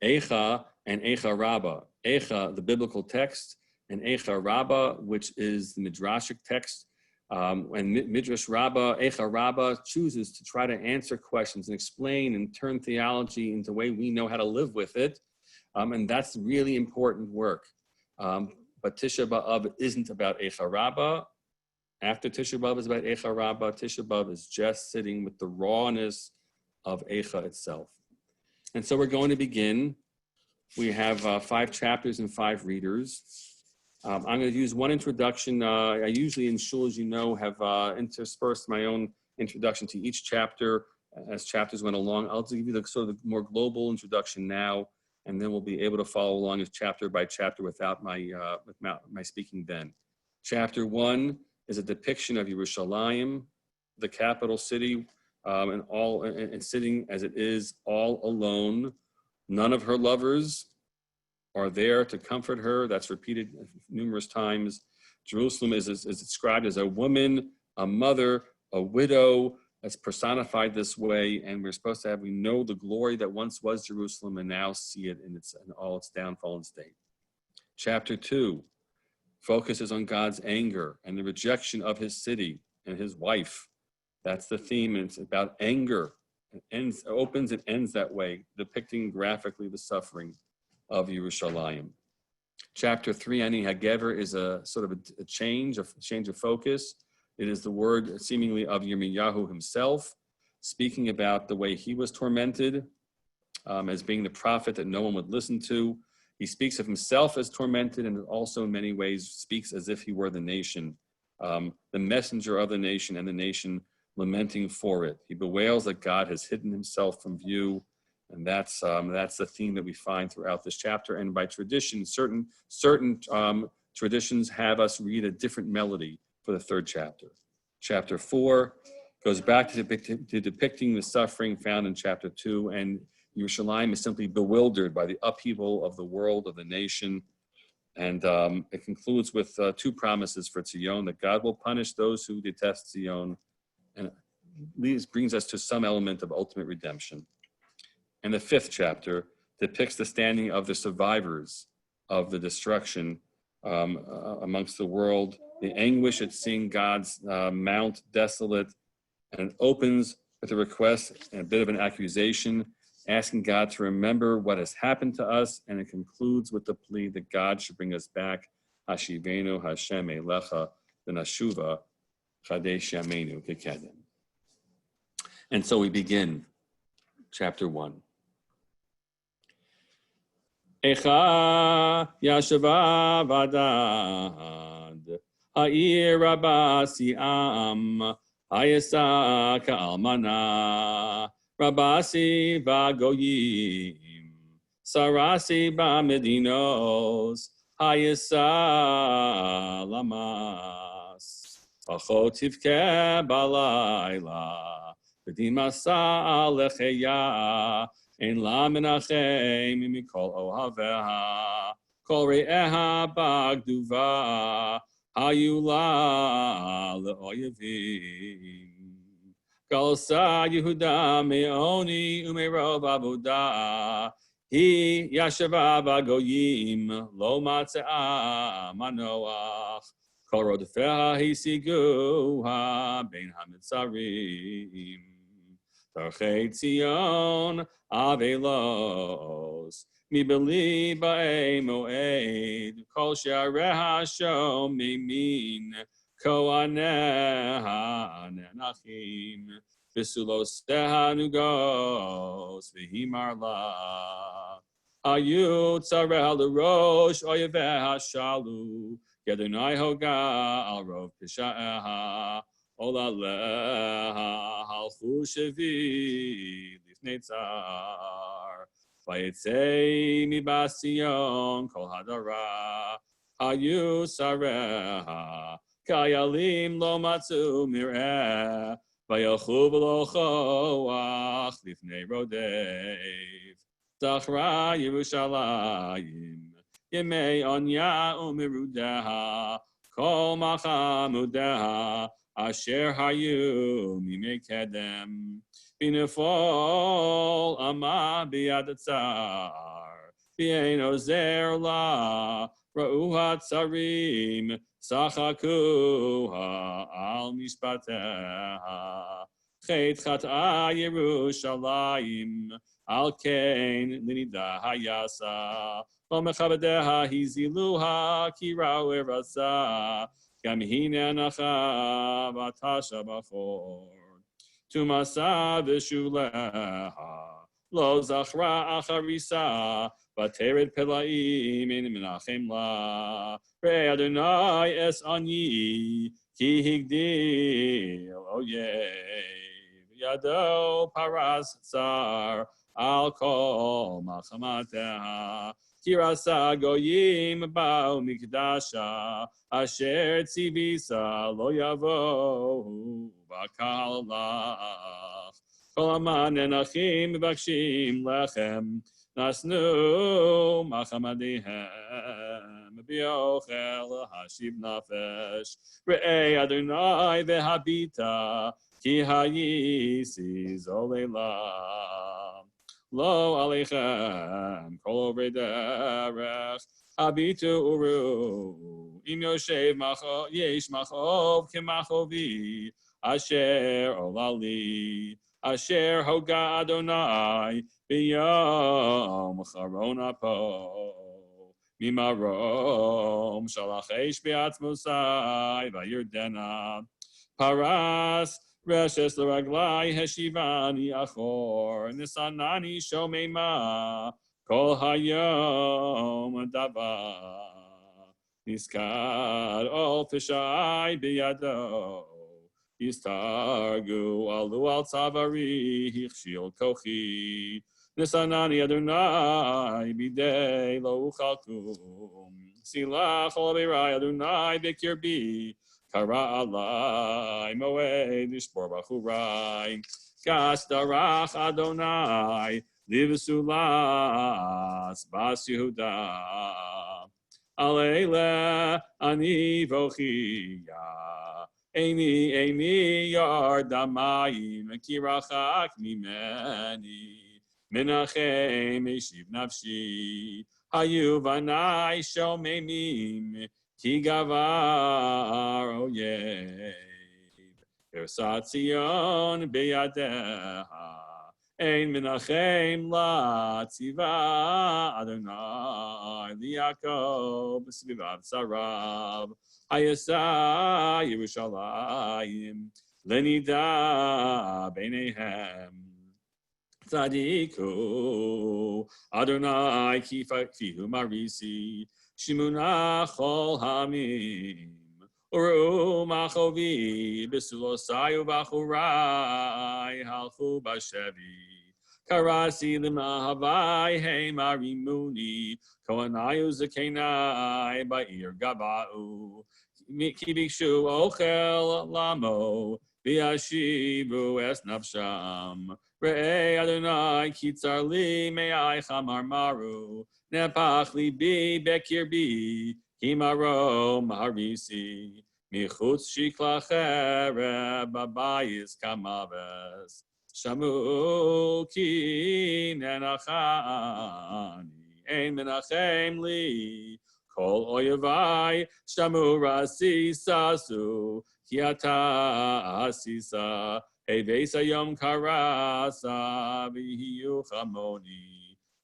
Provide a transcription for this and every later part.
Eichah and Eichah Rabbah. Eichah, the biblical text, and Eichah Rabbah, which is the midrashic text. And Midrash Rabbah, Eichah Rabbah, chooses to try to answer questions and explain and turn theology into the way we know how to live with it. And that's really important work. But Tisha B'Av isn't about Eichah Rabbah. After Tisha B'Av is about Eichah Rabbah, Tisha B'Av is just sitting with the rawness of Eichah itself. And so we're going to begin. We have 5 chapters and 5 readers. I'm going to use one introduction. I usually in shul, as you know, have interspersed my own introduction to each chapter as chapters went along. I'll give you the sort of the more global introduction now, and then we'll be able to follow along as chapter by chapter without my speaking then. Chapter 1 is a depiction of Yerushalayim, the capital city, and sitting as it is all alone. None of her lovers are there to comfort her. That's repeated numerous times. Jerusalem is described as a woman, a mother, a widow. That's personified this way, and we know the glory that once was Jerusalem and now see it in all its downfall and state. Chapter 2 focuses on God's anger and the rejection of his city and his wife. That's the theme, and it's about anger. It opens and ends that way, depicting graphically the suffering of Yerushalayim. Chapter 3, Ani HaGever, is a sort of a change of focus. It is the word seemingly of Yirmiyahu himself, speaking about the way he was tormented as being the prophet that no one would listen to. He speaks of himself as tormented, and also in many ways speaks as if he were the nation, the messenger of the nation, and the nation lamenting for it. He bewails that God has hidden himself from view, and that's the theme that we find throughout this chapter. And by tradition, certain traditions have us read a different melody for the 3rd chapter. Chapter 4 goes back to depicting the suffering found in chapter 2, and Yerushalayim is simply bewildered by the upheaval of the world, of the nation. And it concludes with 2 promises for Zion, that God will punish those who detest Zion, and brings us to some element of ultimate redemption. And the 5th chapter depicts the standing of the survivors of the destruction amongst the world, the anguish at seeing God's mount desolate, and it opens with a request and a bit of an accusation, asking God to remember what has happened to us, and it concludes with the plea that God should bring us back. Hashivenu Hashem Elecha v'nashuva Chadesh Yameinu Kekedem. And so we begin chapter 1. Eichah Yashava Vadad Ha'ir Rabba Si'am Hayasa Ka'almana Rabasi Vagoyim Sarasi Bamedinos Hayasa Lamas Achotivke Balayla Bedimasa Alecheya Ein La Menachem Mikol Ohaveha Kol Re'eha Bagduva Hayula Le'oyevim Galsa Yehuda Meoni Umerov Avodah Hi Yashava Bagoyim Lo Matzah Manoach Kol Rodfeha Hisiguha Bein HaMitzarim Tarchei Tzion Avelos Mibeli Ba'e Moed Kol Shareha Shom Mimin Koaneha Nenachim Visulosteha Nugos Vihimarla Ayut Sareh L'Rosh Oyeveha Shalu Gedunai Hoga Al Rov Pisha'eha Ola Leha Halchu Shevi Lifnei Tzar Vayetzei Mibasion Kol Hadara Hayu Sareha Kayalim Lo Matzu Mireh Vayochu V'lo Choach Lifnei Rodev Tachra Yerushalayim Yemei Onya Umirudeha Kol Machamudeha Asher Hayu Mimei Kedem Binefol ama biyad tsar, bien ozer la, ra'uha tsarim, sachakuha al mishpateha. Chet chata Yerushalayim, al kein linida hayasa, lo mechabadeha hiziluha, kira u'erasa, gam hina nacha batasha bachor. Tumasa v'shuleha, lo zachra acharisa, vateret pelaim in menachem la. Re Adonai es ani, ki higdil oyev, yado paras tsar, al kol malchamateha. Kirasa goyim ba'u mikdasha, asher tzivisa lo yavohu bakal lach. Kol aman enachim v'bakshim lechem, nasnu machamadehem, b'yochel hashib nafesh. Re'ei Adonai v'habita, ki hayisi zolelah. Lo aleichem, kol over derech, habitu uru, im yoshev yesh machov kemachovi, asher olali, asher hoga Adonai, biyom charon apo, mimarom shalach eish be'atzmosai, vayurdena, paras, Reshes l'raglai heshivani achor, nisanani shomema, kol hayom dava, niskad ol pishai biyado, yistargu alu al tzavari, hichshil kochi, nisanani Adonai bidei lo uchalkum, silach ol birai Adonai bikirbi, Kara alai moed nishbor bachurai, kastarach Adonai livsulas bas Yehuda, aleile ani vochia, eini yardamayim kirachak mimeni, menachem eshiv nafshi, hayu vanai shomemim, Ki gavar oyev, Ersat Zion beyadeha, Ein menachem la tziva Adonai liYaakov svivav sarav, Hayasa Yerushalayim lenida beinehem. Tzadiku Adonai kifihu marisi, Shimuna chol hamim, uru machovi, b'sulosai u'bachurai, halchu b'shevi. Karasi l'mahavai, hey marimuni, koanayu zakenai, ba'ir gaba'u, ki bikshu ochel lamo, v'yashivu es nafsham. Re'ei Adonai kitzar li me'ai chamar maru, Nepach libi bekirbi, himaro marisi, michutz shikla chereb, babayis kamaves, shamu ki nenachani, ein menachem li, kol oyevai, shamu rasi sasu, ki ata asisa, hevesa yom karasa, vihiyu chamoni,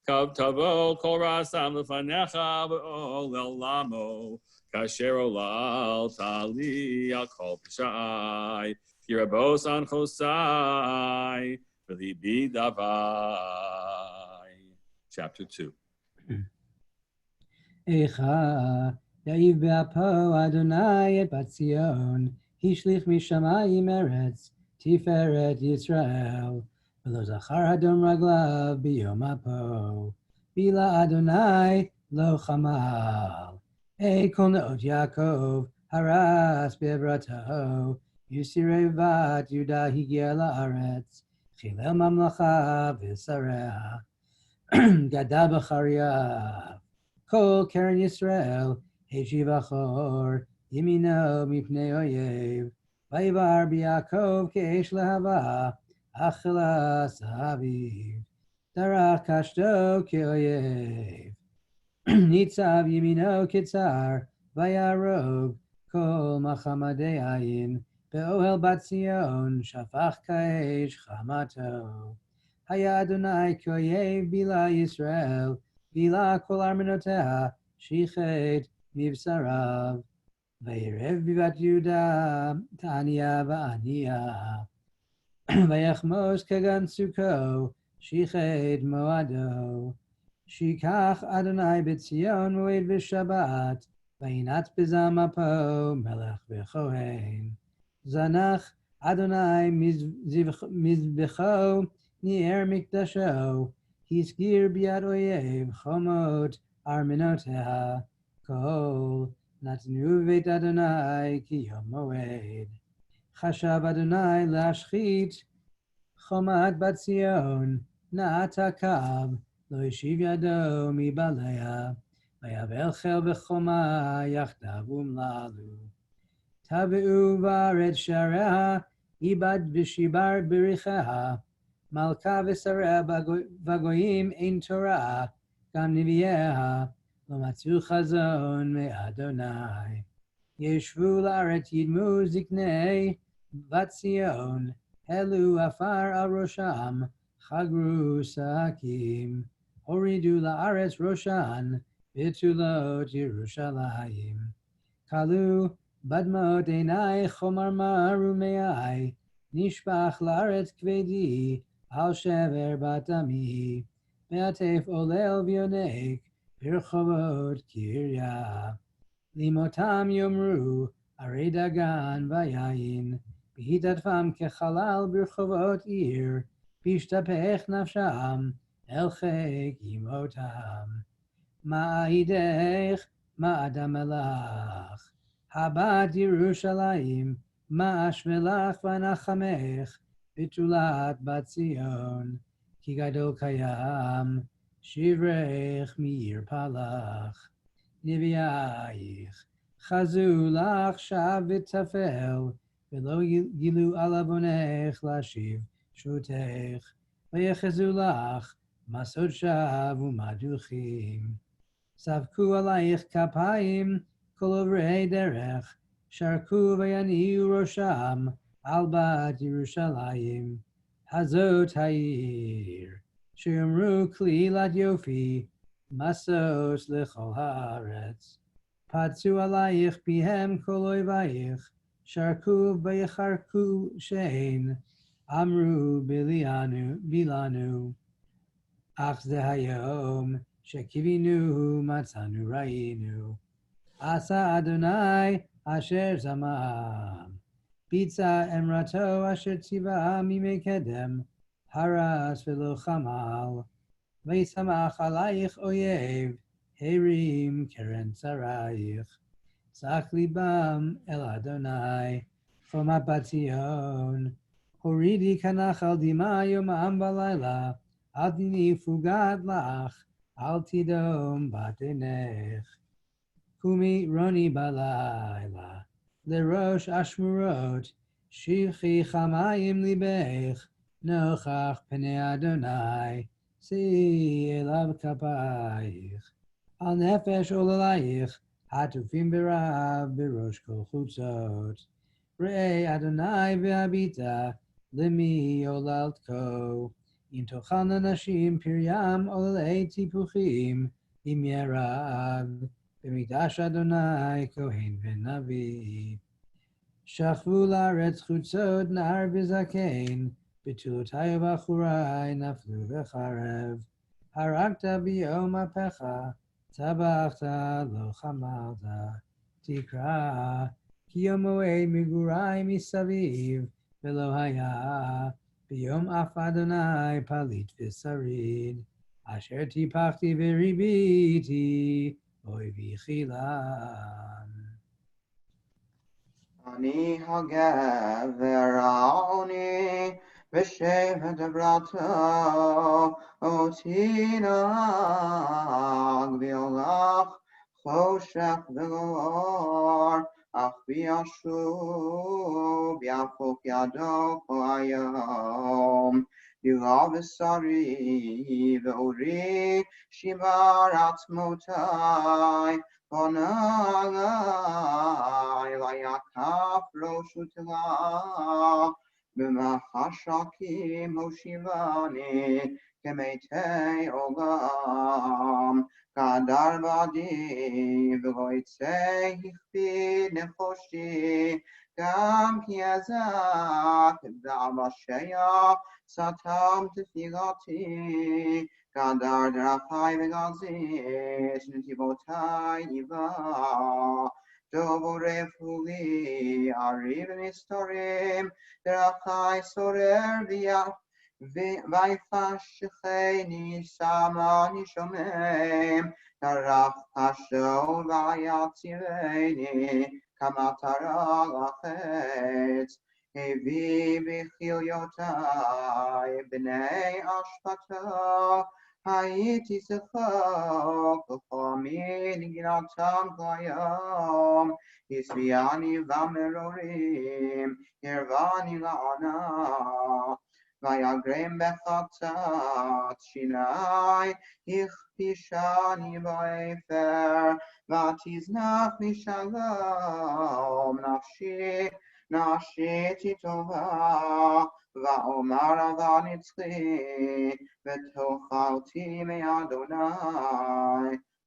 Kav tavo kol rasam lefanecha v'ol elamo, kasher olal tali al kol pishai, yirabos an chosai, v'libi davai. Chapter 2. Eichah, ya'iv be'apo Adonai et bat Zion, hishlich mishamayim eretz, tiferet Yisrael, v'lo zachar hadom raglav biyom apo, bila Adonai lo chamal. Ei kol neot Yaakov, haras be'evrato, yisirei vat Yudah higia la'aretz, chilel mamlacha v'sareach, gada b'chariah. Kol Keren Yisrael, Heshiv Achor, Yimino Mipnei Oyev, Vayivar B'Yaakov Ke'esh Lehava, Achilas Aviv, Darach Kashto Kioyev, Nitzav Yimino Kitzar, Vayarog, Kol Machamadei Ayin, Be'ohel Bat Zion, Shafach Kaesh Chamato. Haya Adonai Kioyev Bila Yisrael, Bila Kol Armenoteha, Shichet Mivsarav, Vayerev Bivat Yuda, Tanya Va'aniya. Vayachmos kagan suko, shiched moado. Shikach Adonai b'tzion moed v'shabbat, vayinat b'zamapo melech v'chohen. Zanach Adonai mizbecho ni'er mikdasho, hisgir biad oyev chomot armenoteha, kol natnu v'et Adonai ki yom moed. Chashav Adonai lashchit chomat bat Zion na'atakav lo yeshiv yado mibalea vayavel chel v'choma yachdav umlalu tavu v'aretz shareha ibad v'shibar bericheha malka v'sareh v'goyim ein Torah gam nivieha lo matzu chazon me'Adonai yeshvu la'aretz yidmu ziknei Bat Zion, Helu afar al Rosham, Chagru Sakim, Horidu la'aretz Roshan, Bitulot Yerushalayim. Kalu badmot einai chomar maru me'ai, Nishbach la'aretz kvedi, al shever batami, Be'atef olel v'yonek, Birchovot kirya. Limotam yomru, Arei dagan vayayin, B'hidatvam kechalal birchovot ir, Bishtapech nafsham, El chek imotam. Ma'idech, ma'adam elach, Habat Yerushalayim, ma'ashvelach v'nachamech, Bitulat bat Zion, Ki gadol kayam, Shivrech mi'ir palach. Niviaich, Chazu lach shav v'tafel, v'lo gilu alavonech lashiv shutech, v'yechezu lach, masod shav u'maduchim. Savku alayich kapayim, kol ovrei derech, sharku v'yaniu rosham, al bat Yerushalayim, hazot ha'ir, she'omru klilat yofi, Masos lechol haaretz, patzu alayich bihem kol oivayich, sharku v'yecharku shein, amru bilanu, ach ze hayom, shekivinu matzanu ra'inu, asa Adonai asher zamam, bitza emrato asher tziva mimei kedem, haras v'lo chamal, Veisamach alayich oyev, herim keren tzarayich. Tzach libam el Adonai, chomat bat Zion. Horidi kanachal dima yom ha'am balayla, al dini fugat lach, al tidom bat einech. Kumi roni balayla, lerosh ashmurot, shivchi chamayim libech, nochach pnei Adonai. Si elav kapayich, al nefesh olalayich, hatufim berav berosh kol chutzot. Re'ei Adonai ve'abita, limi olaltko. Im tochal nashim piryam olalei tipuchim, im yerav, b'mikdash Adonai kohen v'navi. Shachvu la'aretz chutzot nar v'zaken, B'tulotai v'achurai naflu v'charev, Harakta b'yom apecha, Tabachta lo chamalta, Tikra, Ki yom moed migurai misaviv, V'lo haya, B'yom af Adonai palit v'sarid, Asher tipachti v'ribiti, Oy v'chilan. אני הגבר העוני בשבט ברתו אותי נהג והולך חושך וגור אך וישוב יהפוך ידו כל היום. יראה בשרי ואורי שיבר עצמותי. פונה עלי ויקף ראשו תלה. במחשכים הושיבני כמתי עולם. קדר בדי ולא יצא הכביד נפשי. גם כי אזעק דבשיה סתם תפילתי. קדר דרכי וגזית נתיבותי יבא. טוב עורפו לי ערי ומסתרים. דרכי שורר ויפשחני שמעני שומם. טרח פשטו ויצירני כמטרה לחץ. הביא בכליותי בני אשפתו. הייתי צחוק וחמי נגנתם כיום. השביעני במרורים הרבני לענה. ויגרם בחצת שיני הכפישני באפר. ותזנח משלום נפשי טובה. ואומר אבה נצחי ותאכלתי מאדוני.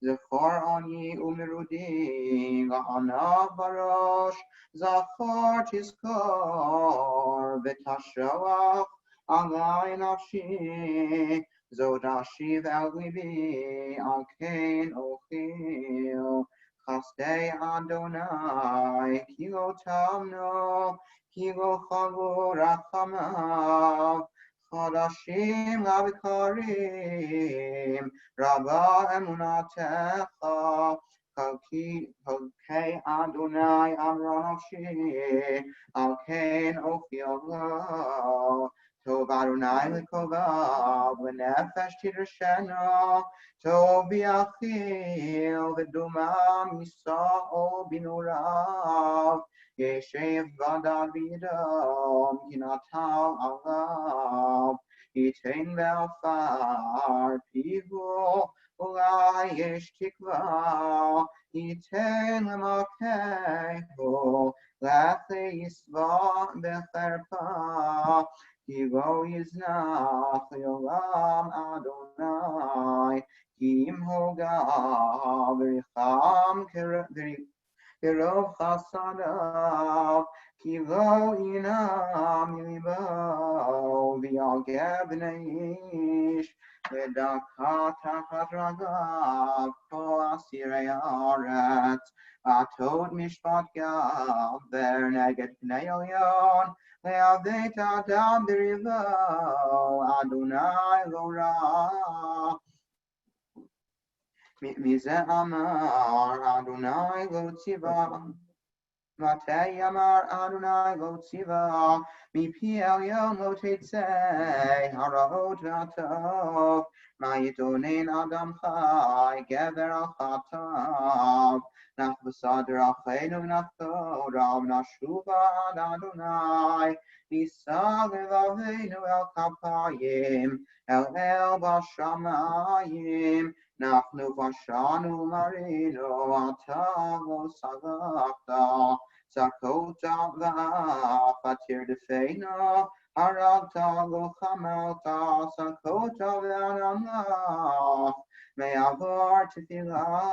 זכור עני ומרודי לענב בראש. זכור תזכור ותשוח עלי נפשי. זאת אשיב אל ליבי על כן אוכל. חסדי אדוני כי לא תמנו כי לא חלו רחמיו. חדשים לבקרים רבה אמונתך. חלקי אדוני אמרה נפשי על כן אוכל לו. טוב אדוני לקובב ונפש תדרשנו. טוב יאכיל ודומם יישאו בנעוריו. ישב בדד בידו כי נטל עליו. ייתן בעפר פיו אולי יש תקווה. ייתן למכהו לכי ישבע בחרפה. כי לא יזנח לעולם אדוני. כי אם הוגה ורחם כרוב חסדיו. כי לא ינם מליבו ויגע בני איש. ודקה תחת רגליו כל אסירי הארץ. עטות משפט גבר נגד פני עליון. לעבד אדם בריבו אדוני לא רע. מזה אמר אדוני לא ציווה. מתי אמר אדוני לא ציווה. מפי עליון לא תצא הרעות והטוב. מה יתאונן אדם חי גבר על חטאיו. נח בסדר אחינו נחתור נשובה עד אדוני. נישא לבבינו אל כפיים אל בשמיים. אנחנו פשענו מרינו אתה לא סלחת. צחקת ואף תרדפנו. הרגת לא חמלת. צחקת ועננך. מעבר תפילה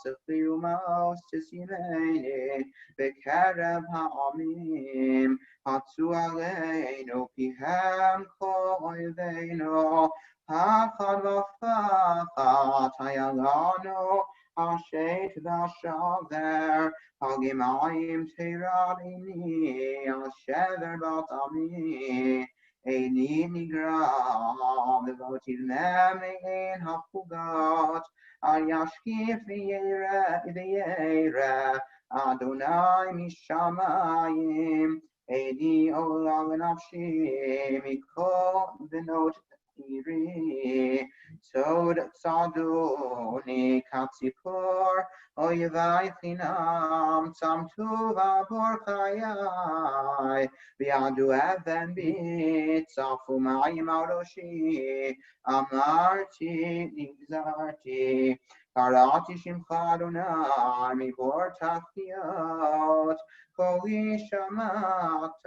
שכלי ומוס תשימני. בקרב העמים חצו עלינו פיהם כל אויבינו. פחד ופחד היה לנו. השת והשבר הגמיים תרד עיני. על שבר בת עמי איני נגרע ולא תדמה מעין הפוגות. אל ישקיף וירא אדוני משמיים. איני עולה לנפשי מכל בנות iri. Tod tzaduni katzipor, oyevai chinam, tzamtu v'abor chayai, v'yadu even bi, tzafu ma'im al roshi, amarti nigzarti, קראתי שמך אדוני מבור תחתיות, קולי שמעת,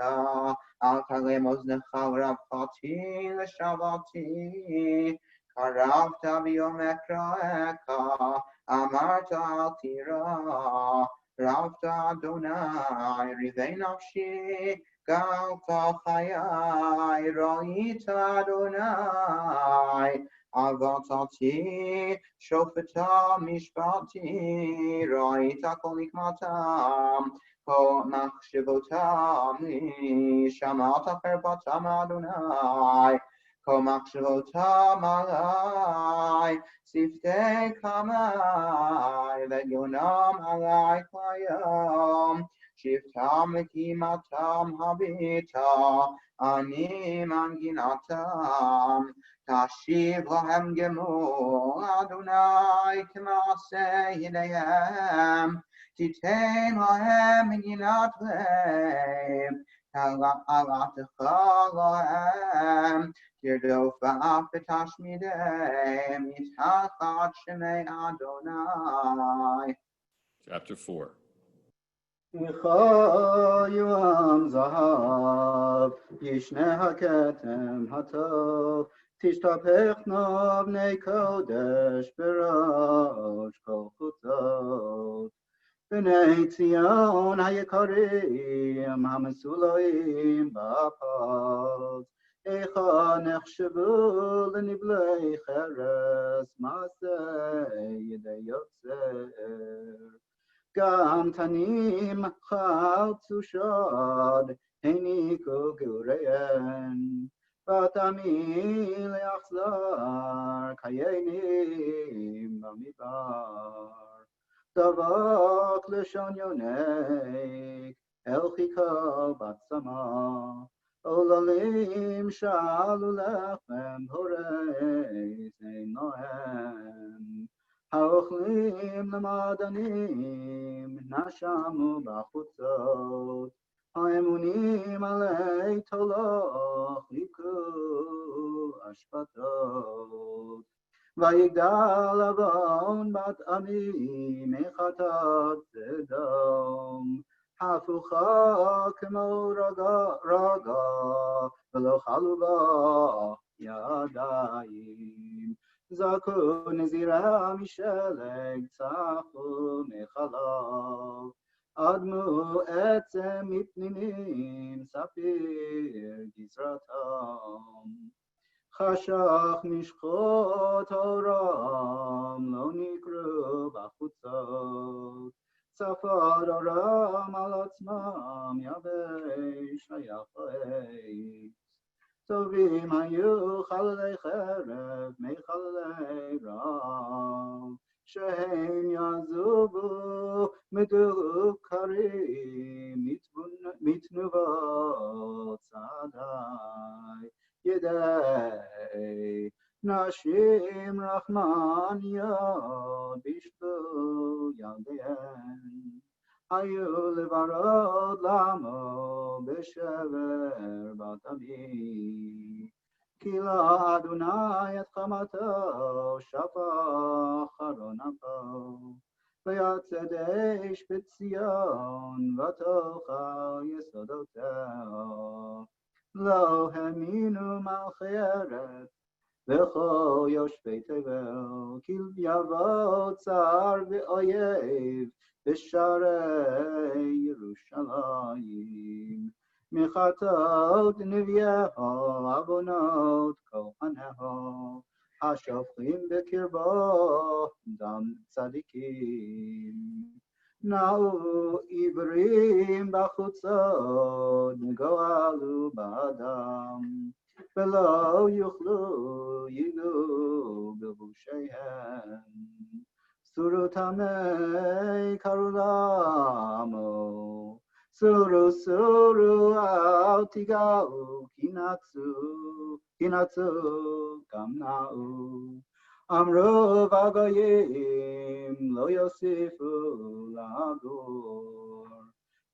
אל תלם אוזנך ורבחתי לשבתי, קרבת ביום אקראך, אמרת אל תירא, רבת אדוני ריבי נפשי, גלת חיי, ראית אדוני, עבדתי שופטה משפטי, ראית כל נקמתם, כל מחשבותם, שמעת חרפתם אדוני, כל מחשבותם עלי, שפתי קמי, ועליונם עלי כיום, שבטם וקימתם הביטה, אני מנגינתם. תשיב להם גמול, אדוני כמעשה ידיהם, תיתן להם מגינת לב, תעלתך להם, תרדוף ואף ותשמידם, מתחת שמי אדוני. Chapter 4. יום זהב, ישנה הכתם הטוב, תשתפך נבני קודש בראש כל חוצות. בני ציון היקרים, המסולאים בפז, איכה נחשבו לנבלי חרס, מעשה ידי יוצר. גם תנים חלצו שוד, הניקו גוריהן, ותמיל יחזר קיינים במדבר. דבק לשון יונק, אל חיכה בעצמה, עוללים שאלו לחם הורס אין להם. האוכלים למעדנים, נשמו בחוצות, האמונים עלי תולוך, יקו אשפתות. ויגדל עוון בת עמי מחטאת סדום, הפוכה כמו רגע, ולא חלו בה ידיים. זרקו נזירה משלג, צחו מחלב, אדמו עצם מפנינים, ספיר גזרתם. חשך משחות אורם, לא נקרו בחוצות, צפר אורם על עצמם, יבש היחס. טובים היו חללי חרב מחללי רב, שהם יעזובו מדוכרים מתנובות צדי. ידי נשים רחמניות בשלו ילדיהן, היו לברוד למו בשבר בת עמי. כי לא אדוני את חמתו, שפך חרון אפו, ויצא דש בציון, ותאכל יסודותיה. לא האמינו מלכי ארץ, וכל יושבי תבל, כי יבוא צר ואויב בשערי ירושלים. מחטאות נביאו, עוונות כהניהו, השופכים בקרבו דם צדיקים. נעו עיוורים בחוצות, גואלו באדם, ולא יוכלו יגעו בלבושיהם. סורו טמא קראו למו, סורו סורו אל תיגעו, כי נצו גם נעו. אמרו והגויים לא יוסיפו לגור.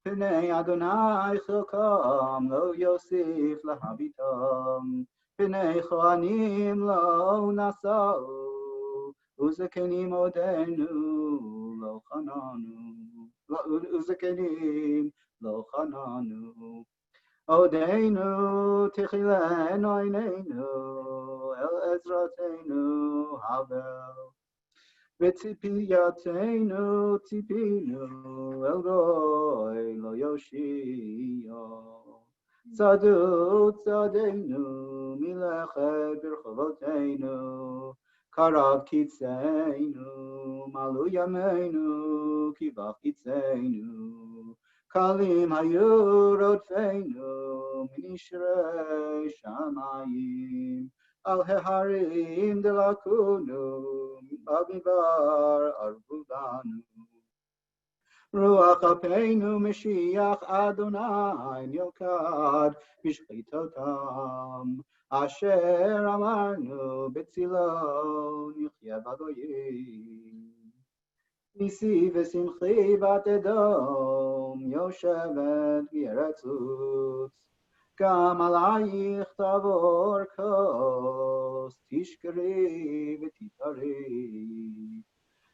פני אדוני חלקם לא יוסיף להביטם. פני כהנים לא נשאו. וזקנים עודנו לא חננו. וזקנים לא חננו. עודנו תחילנו עינינו, אל עזרתנו הבל. וציפייתנו ציפינו, אל גוי לא יושיע. צדו צדנו מלאכת ברחובותינו, קרב קיצנו, מלאו ימינו, כי בא קיצנו. קלים היו רודפינו מנשרי שמיים, על ההרים דלקונו, במדבר ערבו בנו. רוח אפינו משיח אדוני נלכד בשחיתותם, אשר אמרנו בצילו נחיה בגויים. ניסי ושמחי בת אדום יושבת בארץ עוץ, גם עלייך תעבור כוס, תשכרי ותתערי.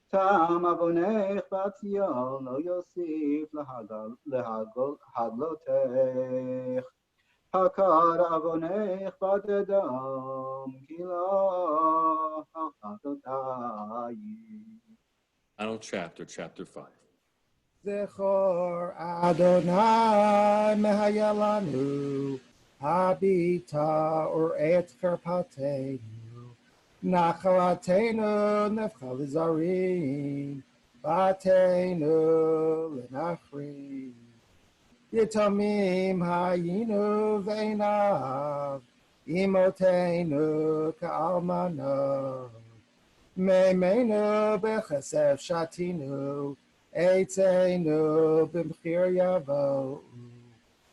טעם עוונך בציון לא יוסיף להגלותך, הכר עוונך בת אדום, כי לא חטאותייך. Final chapter, chapter 5. זכור אדוני מהיה לנו, הביטה וראה את חרפתנו, נחלתנו נפחה לזרים, בתינו לנחרים. יתומים היינו ועיניו, אמותינו כאלמנות. מימינו בכסף שתינו, עצנו במחיר יבואו.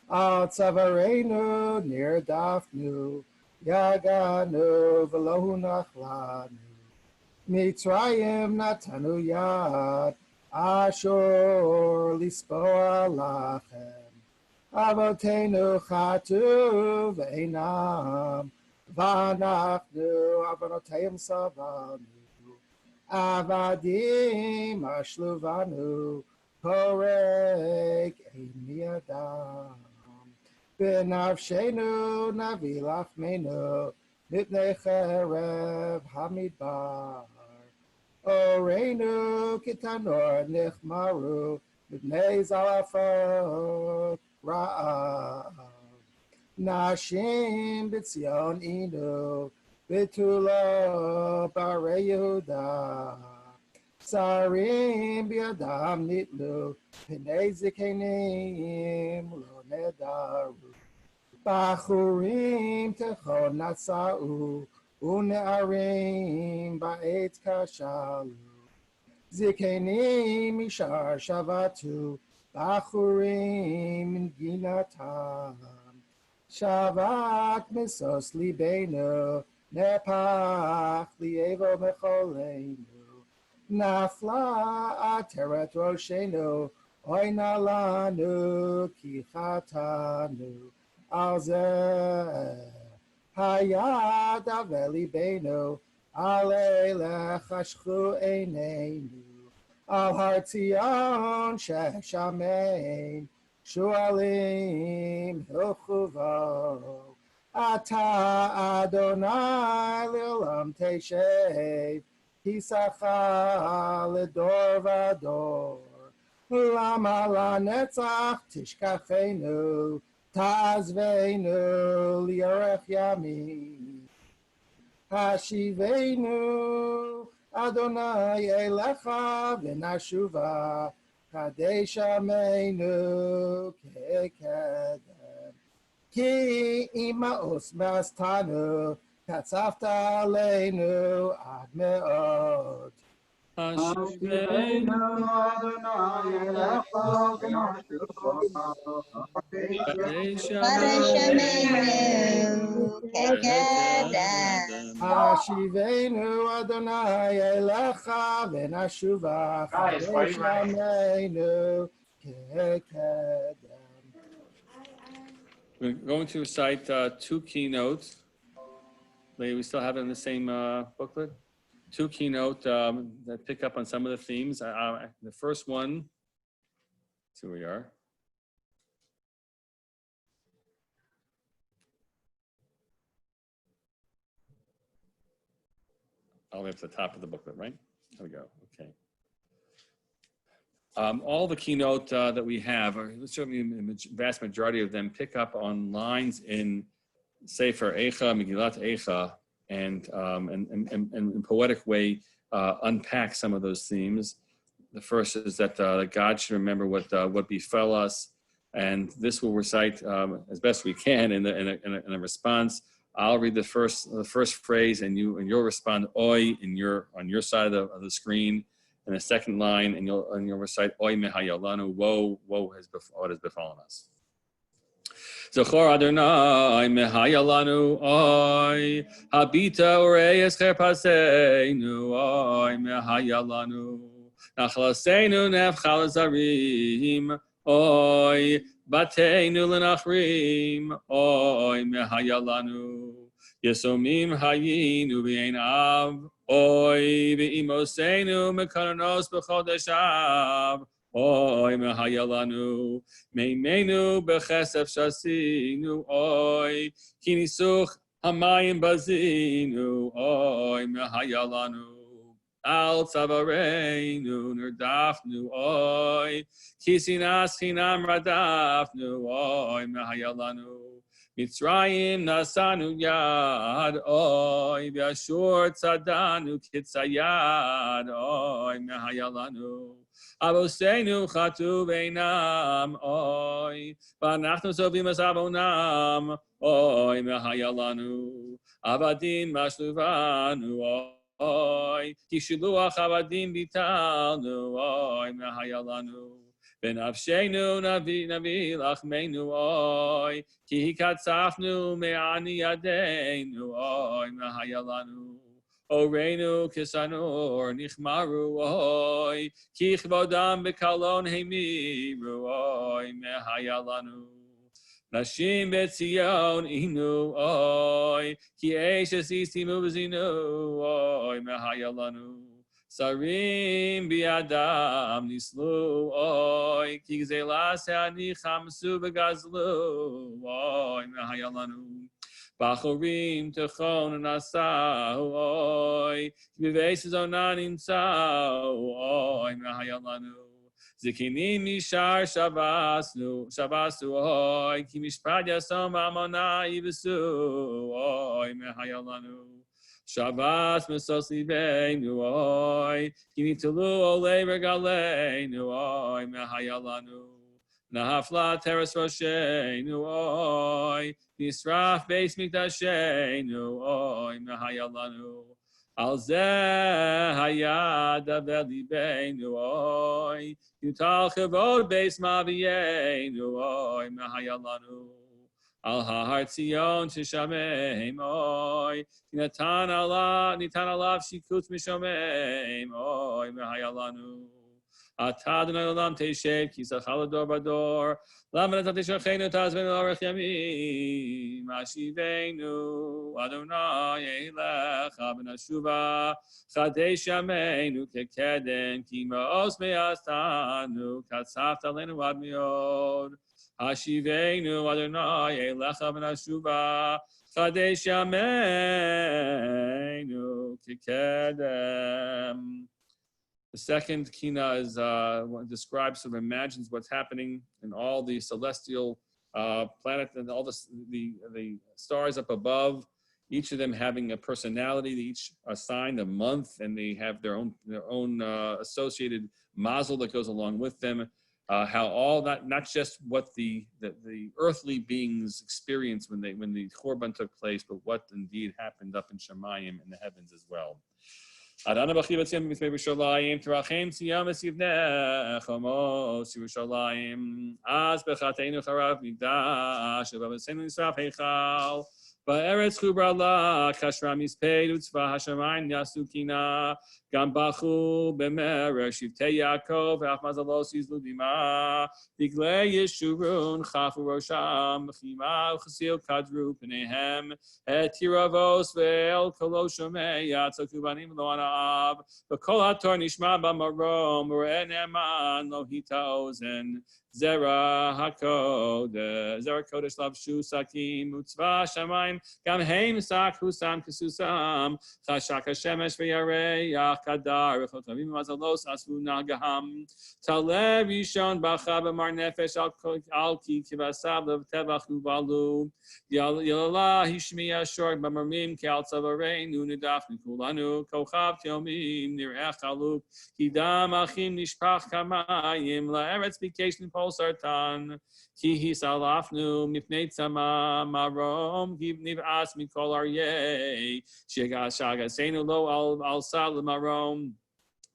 על צווארנו נרדפנו, יגענו ולא הונח לנו. מצרים נתנו יד, אשור לספוע לכם. אבותינו חטאו ואינם, ואנחנו עוונותיהם סבלנו. עבדים אשלו בנו, הורג אין מידם. בנפשנו נביא לחמנו, מפני חרב המדבר. אורינו כתנור נחמרו, מפני זלעפות רעב. נשים בציון אינו, בתולו בערי יהודה. שרים בידם נתלו, פני זקנים לא נדרו. בחורים תיכון נשאו, ונערים בעת כשלו. זקנים ישר שבתו, בחורים מנגינתם. שבת משוש ליבנו, נפח ליבו מחולנו. נפלה עטרת ראשנו, אוי נא לנו כי חטאנו. על זה היד עבה ליבנו, על אלה חשכו עינינו. על הר ציון ששמן, שועלים הלכו בו. אתה אדוני לעולם תשב, כיסאך לדור ודור. למה לנצח תשכחנו, תעזבנו לאורך ימים. השיבנו אדוני אליך ונשובה, קדש עמנו כקדם. כי אם מאוס מעשתנו, קצבת עלינו עד מאוד. Hashivenu Adonai Elecha v'nashuva Parashamenu Kekedem. Hashivenu Adonai Elecha v'nashuva Chadeshamenu Kekedem. We're going to recite two keynotes. We still have it in the same booklet. Two keynote that pick up on some of the themes. The first one, let's see where we are. All the way up to the top of the booklet, right? There we go. Okay. All the keynote that we have, or certainly the vast majority of them, pick up on lines in Sefer Eichah, Megillat Eichah, and in poetic way unpack some of those themes. The first is that God should remember what befell us, and this will recite as best we can in a response. I'll read the first phrase, and you'll respond "Oi" on your side of the screen, and the second line, and you'll recite "Oi mehayalanu," woe has befallen us. Zechor Adonai mehayalanu, Oi habita ureis cherpaseinu, Oi mehayalanu nachlaseinu nefchal zarim, Oi bateinu lenachrim, Oi mehayalanu yesomim hayinu b'einav, Oi v'imoseinu mekaronos b'chodeshav, Oi mehayalanu meimenu bechesef shasinu, Oi kinisuch hamayim bazinu, Oi mehayalanu al tzavareinu nerdafnu, Oi kisinas hinam radafnu, Oi mehayalanu Mitzrayim nasanu yad, Oi v'ashur tzadanu kitzayad, Oi mehayalanu Avoseinu chatu veinam, Oi v'anachnu sovim es avonam, Oi mehayalanu avadim mashluvanu, Oi kishiluach avadim bitalnu, Oi mehayalanu Benavshenu navi lachmeinu, Oi ki hikatzafnu me'ani yadeinu, Oi mehayalanu Oreinu kisanur nichmaru, Oi ki chvodam bekalon heimiru, Oi mehayalanu Nashim betzion inu, Oi ki eshes istimu b'zinu, Oi mehayalanu Sarim biadam nislu, Oi ki gzelas ha'ani chamsu begazlu, Oi mehayalanu Bachorim techon nasahu, Oi Viveses onan imsau, Oi mehayalanu Zikinim mishar shabasu, Oi ki mishpad yasom amona yivesu, Oi mehayalanu Shabbat mesos libeinu, Oi ki nitulu olei regaleinu, Oi mehayalanu Nahafla teres rosheinu, Oi Nisraf beis mikdasheinu, Oi mehayalanu Al zeh hayad avelibeinu, Oi Yutal chavod beis maviyeinu, Oi mehayalanu Al ha'ar Tzion tishameim, Oi Nitan alav shikutz mishomeim, Oi mehayalanu Atad Olam Teshet Ki Zachal Dor Bador Lama Natat Tishachenu Tazvenu Arech Yamim Ashivenu Adonai Elecha B'nashuva Chadesh Yameinu Kekedem Ki Ma'os Me'astanu Katzafta Lenu Ad Me'od Ashivenu Adonai Elecha B'nashuva Chadesh Yameinu Kekedem. The second kina is describes or imagines what's happening in all the celestial planets and all the stars up above. Each of them having a personality. They each assigned a month, and they have their own associated mazel that goes along with them. How all that, not just what the earthly beings experienced when the Korban took place, but what indeed happened up in Shemayim in the heavens as well. Adana b'chivat yom b'tzmei b'shalayim terachem tziyam esivnei chomos Yerushalayim az bechateinu charav migdash v'basenu nisraf heichal Ba'eretz chubra la kashra mispei utzva hashamayim yasu kina gam bachu b'merer shivtei Yaakov v'ach mazalos yizlu dima diglei yeshurun chafu rosham b'chima u'chasil kadru p'neihem et tiravos ve'el kolo shomei yatzoku banim lo ana'av v'kol hator nishma b'marom u're'eh ne'eman lo hita ozen Zera hakodesh, Zera kodesh lavshu sakim utzva shamayim gam heim sak husam kesusam chashak hashemesh v'yareach kadar v'chotavim mazalos asvu nagaham taleh rishon bacha b'mar nefesh al ki kivasav levtevach uvalu yalala hishmiya shor b'marmim ke'al tzavareinu nidafnu kulanu kochav tiomim nirech aluk hidam achim nishpach kamayim la'eretz b'kesh Sartan, ki salafnu mipnei tzama marom niv'as mikol aryeh shagasenu lo al sal marom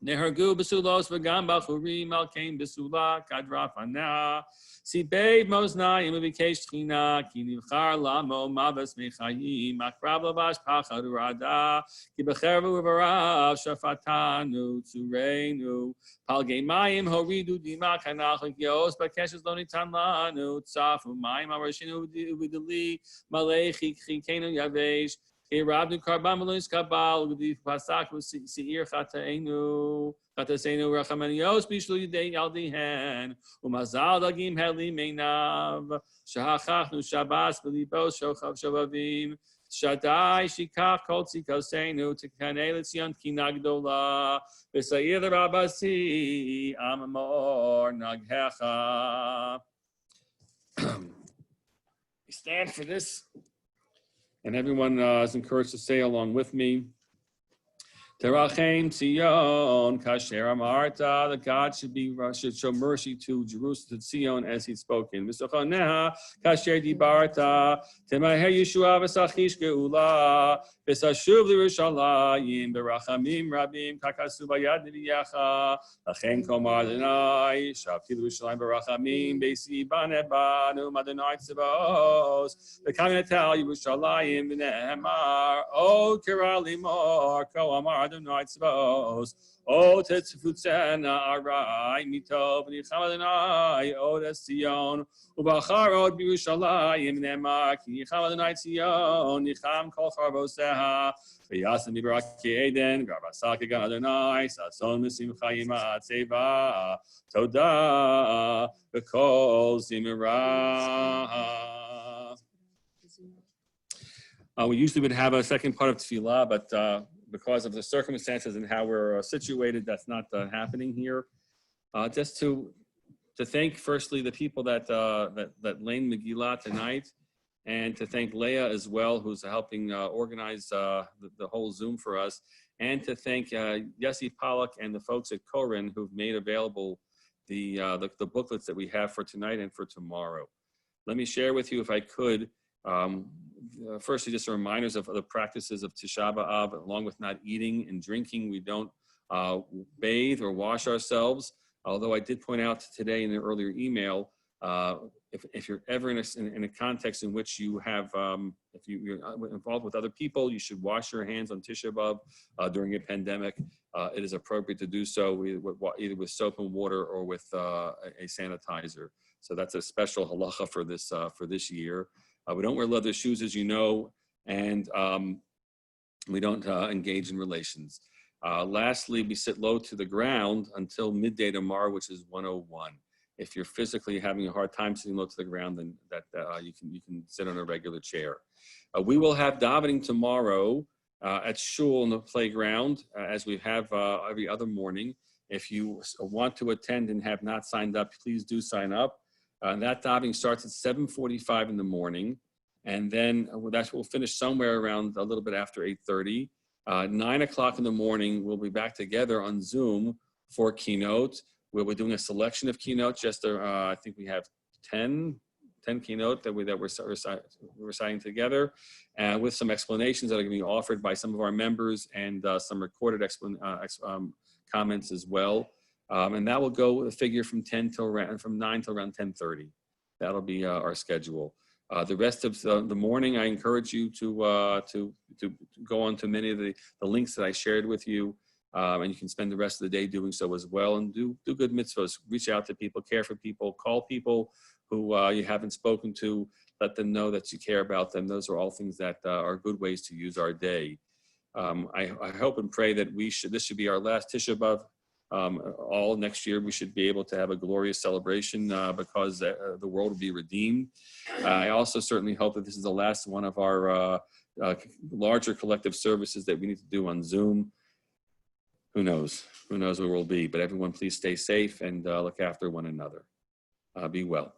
nehargu besulos v'gam bachurim al kain besula kadrafana sibei moznayim v'bikesh tchina ki nivchar lamo mavas mechayim akrav lavash pachad urada ki bechervu v'varav shafatanu tzureinu Palgei mayim horidu dima kanach yos bakeshes lo nitan lanu tzafu mayim arashinu uvidili malechi chikenu yavesh irabnu karban melonis kabal udi pasak siir chataenu rachamanios bishlu yidei yaldihen umazal dagim heli meinav shahachachnu shabas belibos shochav shavavim Shaddai shikach kol tzikosenu tikanei l'tzion kinagdola v'sayir rabasi amamor naghecha. We stand for this, and everyone is encouraged to say along with me. Terachem Tzion, Kasher Amarta, that God should show mercy to Jerusalem, to Tzion, as He's spoken. V'sochoneha, Kasher Dibarta, Temaher Yeshua v'sachish geula, v'sashuv l'Yerushalayim, b'rachamim rabim, kakasu b'yad neviyacha, lachem komar Adonai, shavti l'Yerushalayim b'rachamim, b'esi b'nebanu, Adonai tzvaos, v'kaminatel Yerushalayim v'nehemar, o kira limor, ko amar Adonai tzvaos, o tetzufutzena arai mitov nicham Adonai od Tzion ubachar od b'Yerushalayim nemar ki nicham Adonai Tzion nicham kol charvoseha v'yasem mibaraki eden v'arvasak gan Adonai sason v'simcha yima tzeva toda v'kol zimra. We usually would have a second part of tefillah, but because of the circumstances and how we're situated, that's not happening here. Just to thank firstly the people that lane Megillah tonight, and to thank Leah as well, who's helping organize the whole Zoom for us, and to thank Yossi Pollack and the folks at Koren who've made available the booklets that we have for tonight and for tomorrow. Let me share with you, if I could, firstly, just reminders of the practices of Tisha B'Av, along with not eating and drinking. We don't bathe or wash ourselves. Although I did point out today in the earlier email, if you're ever in a context in which you have, if you're involved with other people, you should wash your hands on Tisha B'Av during a pandemic. It is appropriate to do so either with soap and water or with a sanitizer. So that's a special halacha for this year. We don't wear leather shoes, as you know, and we don't engage in relations. Lastly, we sit low to the ground until midday tomorrow, which is 1:01. If you're physically having a hard time sitting low to the ground, then you can sit on a regular chair. We will have davening tomorrow at shul in the playground, as we have every other morning. If you want to attend and have not signed up, please do sign up. That davening starts at 7:45 in the morning, and then that will finish somewhere around a little bit after 8:30. 9 o'clock in the morning, we'll be back together on Zoom for keynote. We'll be doing a selection of keynotes. I think we have 10 10 keynote that we're reciting together, with some explanations that are going to be offered by some of our members and some recorded comments as well. And that will go a figure from 9 till around 10:30. That'll be our schedule. The rest of the morning, I encourage you to go on to many of the links that I shared with you, and you can spend the rest of the day doing so as well, and do good mitzvahs. Reach out to people, care for people, call people who you haven't spoken to, let them know that you care about them. Those are all things that are good ways to use our day. I hope and pray that this should be our last Tisha B'Av. All next year we should be able to have a glorious celebration because the world will be redeemed. I also certainly hope that this is the last one of our larger collective services that we need to do on Zoom. Who knows where we'll be, but everyone please stay safe and look after one another. Be well.